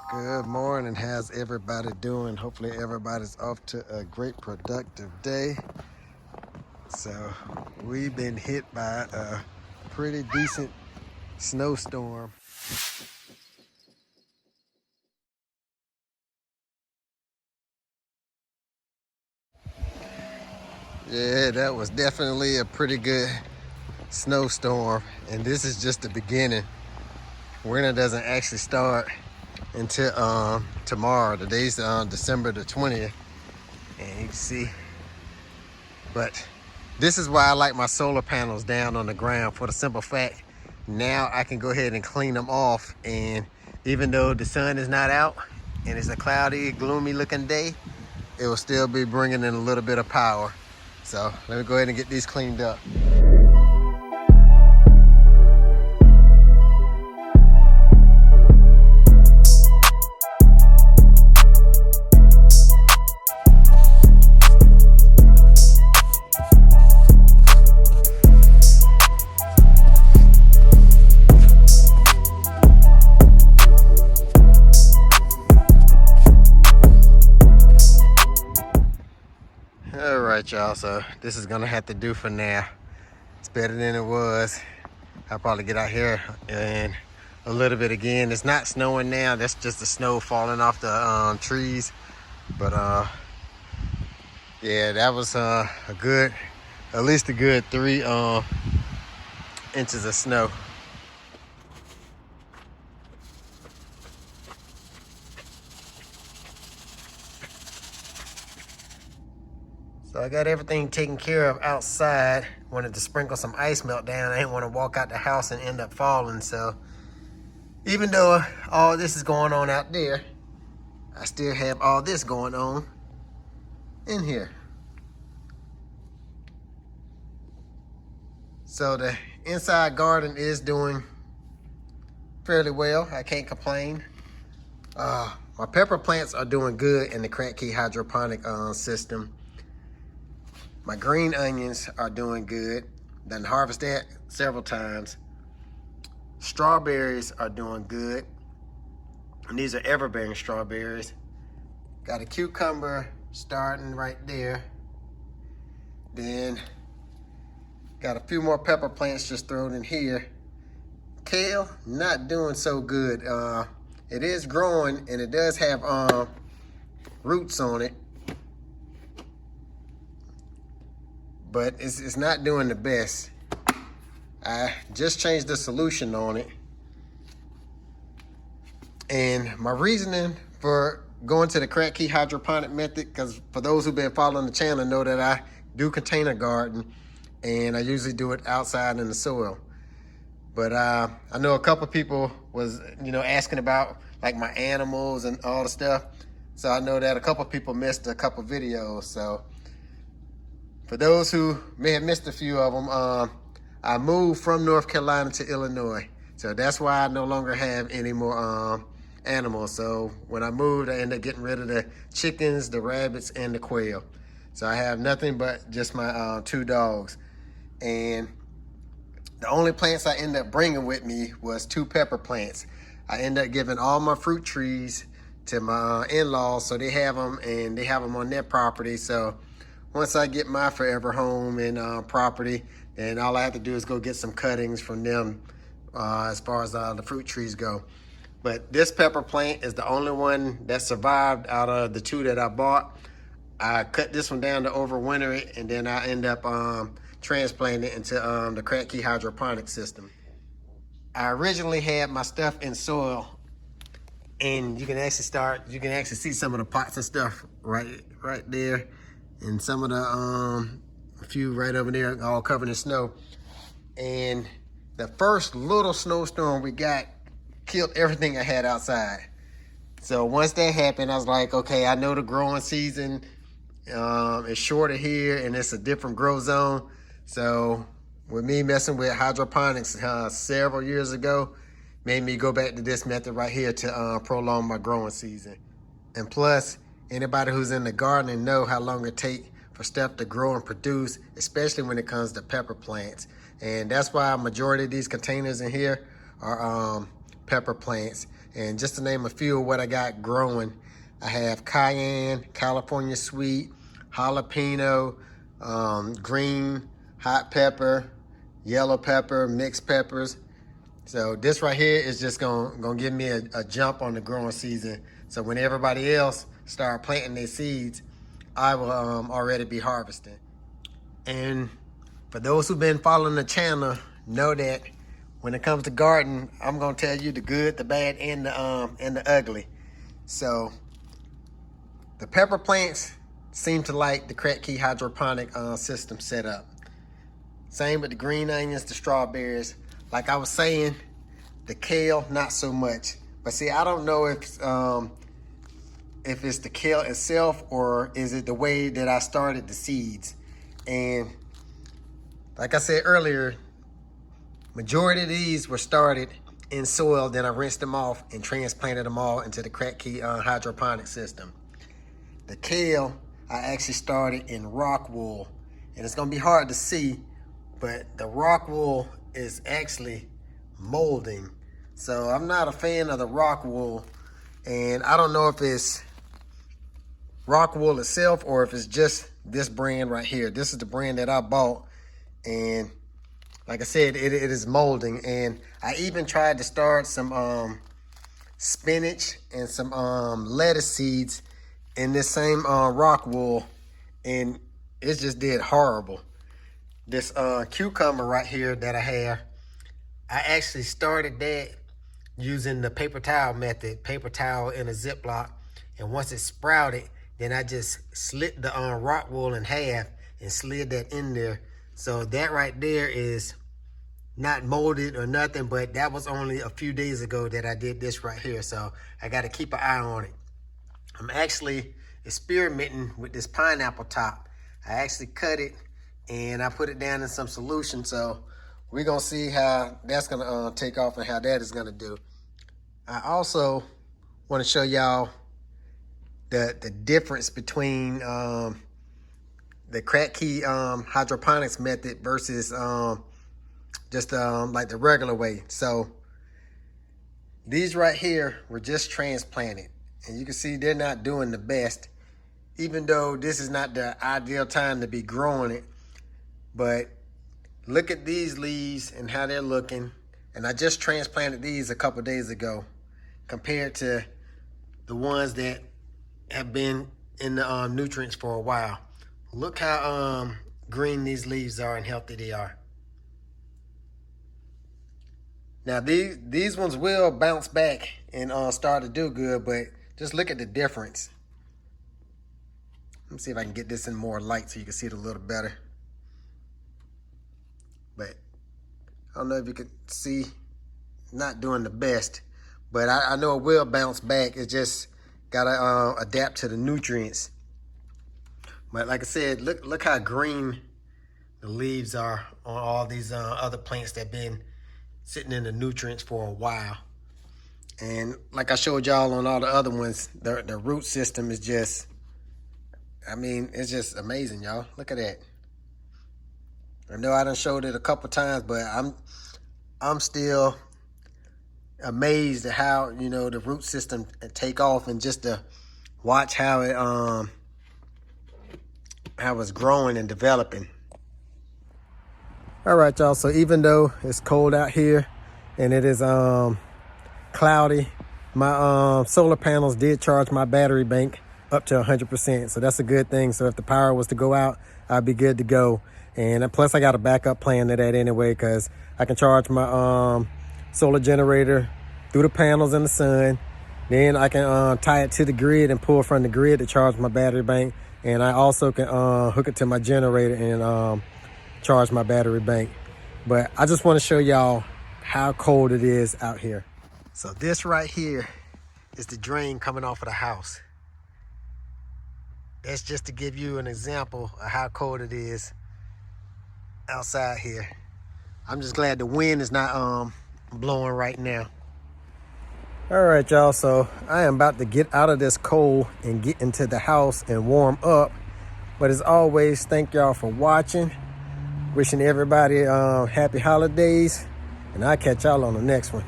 Good morning. How's everybody doing? Hopefully everybody's off to a great productive day. So we've been hit by a pretty decent snowstorm. Yeah, that was definitely a pretty good snowstorm. And this is just the beginning. Winter doesn't actually start until tomorrow. Today's December the 20th. And you can see, but this is why I like my solar panels down on the ground, for the simple fact, now I can go ahead and clean them off. And even though the sun is not out and it's a cloudy, gloomy looking day, it will still be bringing in a little bit of power. So let me go ahead and get these cleaned up. All right, y'all, so this is gonna have to do for now. It's better than it was. I'll probably get out here in a little bit again. It's not snowing now. That's just the snow falling off the trees. But yeah, that was a good, at least a good 3 inches of snow. So I got everything taken care of outside. Wanted to sprinkle some ice melt down. I didn't want to walk out the house and end up falling. So even though all this is going on out there, I still have all this going on in here. So the inside garden is doing fairly well. I can't complain. My pepper plants are doing good in the crack key hydroponic system. My green onions are doing good. Done harvested that several times. Strawberries are doing good. And these are everbearing strawberries. Got a cucumber starting right there. Then got a few more pepper plants just thrown in here. Kale, not doing so good. It is growing and it does have roots on it. But it's not doing the best. I just changed the solution on it. And my reasoning for going to the crack key hydroponic method, because for those who've been following the channel know that I do container garden and I usually do it outside in the soil. But I know a couple people was, asking about like my animals and all the stuff. So I know that a couple people missed a couple videos. So for those who may have missed a few of them, I moved from North Carolina to Illinois. So that's why I no longer have any more animals. So when I moved, I ended up getting rid of the chickens, the rabbits, and the quail. So I have nothing but just my 2 dogs. And the only plants I ended up bringing with me was 2 pepper plants. I ended up giving all my fruit trees to my in-laws, so they have them, and they have them on their property. So once I get my forever home and property, then all I have to do is go get some cuttings from them as far as the fruit trees go. But this pepper plant is the only one that survived out of the 2 that I bought. I cut this one down to overwinter it, and then I end up transplanting it into the crack key hydroponic system. I originally had my stuff in soil, and you can actually see some of the pots and stuff right there. And some of the, a few right over there, all covered in snow. And the first little snowstorm we got killed everything I had outside. So once that happened, I was like, okay, I know the growing season is shorter here and it's a different grow zone. So with me messing with hydroponics several years ago, made me go back to this method right here to prolong my growing season. And plus, anybody who's in the gardening know how long it takes for stuff to grow and produce, especially when it comes to pepper plants. And that's why a majority of these containers in here are pepper plants. And just to name a few of what I got growing, I have cayenne, California sweet, jalapeno, green hot pepper, yellow pepper, mixed peppers. So this right here is just gonna give me a jump on the growing season. So when everybody else start planting their seeds, I will already be harvesting. And for those who've been following the channel, know that when it comes to gardening, I'm gonna tell you the good, the bad, and the ugly. So the pepper plants seem to like the Crack Key hydroponic system set up. Same with the green onions, the strawberries. Like I was saying, the kale, not so much. But see, I don't know if it's the kale itself or is it the way that I started the seeds. And like I said earlier, majority of these were started in soil, then I rinsed them off and transplanted them all into the Crack Key hydroponic system. The kale, I actually started in rock wool. And it's gonna be hard to see, but the rock wool is actually molding. So I'm not a fan of the rock wool. And I don't know if it's rock wool itself or if it's just this brand right here. This is the brand that I bought. And like I said, it is molding. And I even tried to start some spinach and some lettuce seeds in this same rock wool, and it just did horrible. This cucumber right here that I have, I actually started that using the paper towel method, paper towel in a Ziploc. And once it sprouted, then I just slit the rock wool in half and slid that in there. So that right there is not molded or nothing, but that was only a few days ago that I did this right here. So I got to keep an eye on it. I'm actually experimenting with this pineapple top. I actually cut it and I put it down in some solution. So we're gonna see how that's gonna take off and how that is gonna do. I also want to show y'all the difference between the Crack Key hydroponics method versus just like the regular way. So these right here were just transplanted, and you can see they're not doing the best, even though this is not the ideal time to be growing it. But look at these leaves and how they're looking. And I just transplanted these a couple days ago compared to the ones that have been in the nutrients for a while. Look how green these leaves are and healthy they are. Now these ones will bounce back and start to do good, but just look at the difference. Let me see if I can get this in more light so you can see it a little better. But I don't know if you can see, not doing the best, but I know it will bounce back. It just gotta adapt to the nutrients. But like I said, look how green the leaves are on all these other plants that have been sitting in the nutrients for a while. And like I showed y'all on all the other ones, the root system is just, I mean, it's just amazing, y'all. Look at that. I know I done showed it a couple times, but I'm still amazed at how, you know, the root system take off, and just to watch how it's growing and developing. All right, y'all. So even though it's cold out here and it is cloudy, my solar panels did charge my battery bank up to 100%. So that's a good thing. So if the power was to go out, I'd be good to go. And plus I got a backup plan to that anyway, because I can charge my solar generator through the panels in the sun. Then I can tie it to the grid and pull from the grid to charge my battery bank. And I also can hook it to my generator and charge my battery bank. But I just want to show y'all how cold it is out here. So this right here is the drain coming off of the house. That's just to give you an example of how cold it is outside here. I'm just glad the wind is not blowing right now. All right, y'all, so I am about to get out of this cold and get into the house and warm up. But as always, thank y'all for watching. Wishing everybody happy holidays, and I'll catch y'all on the next one.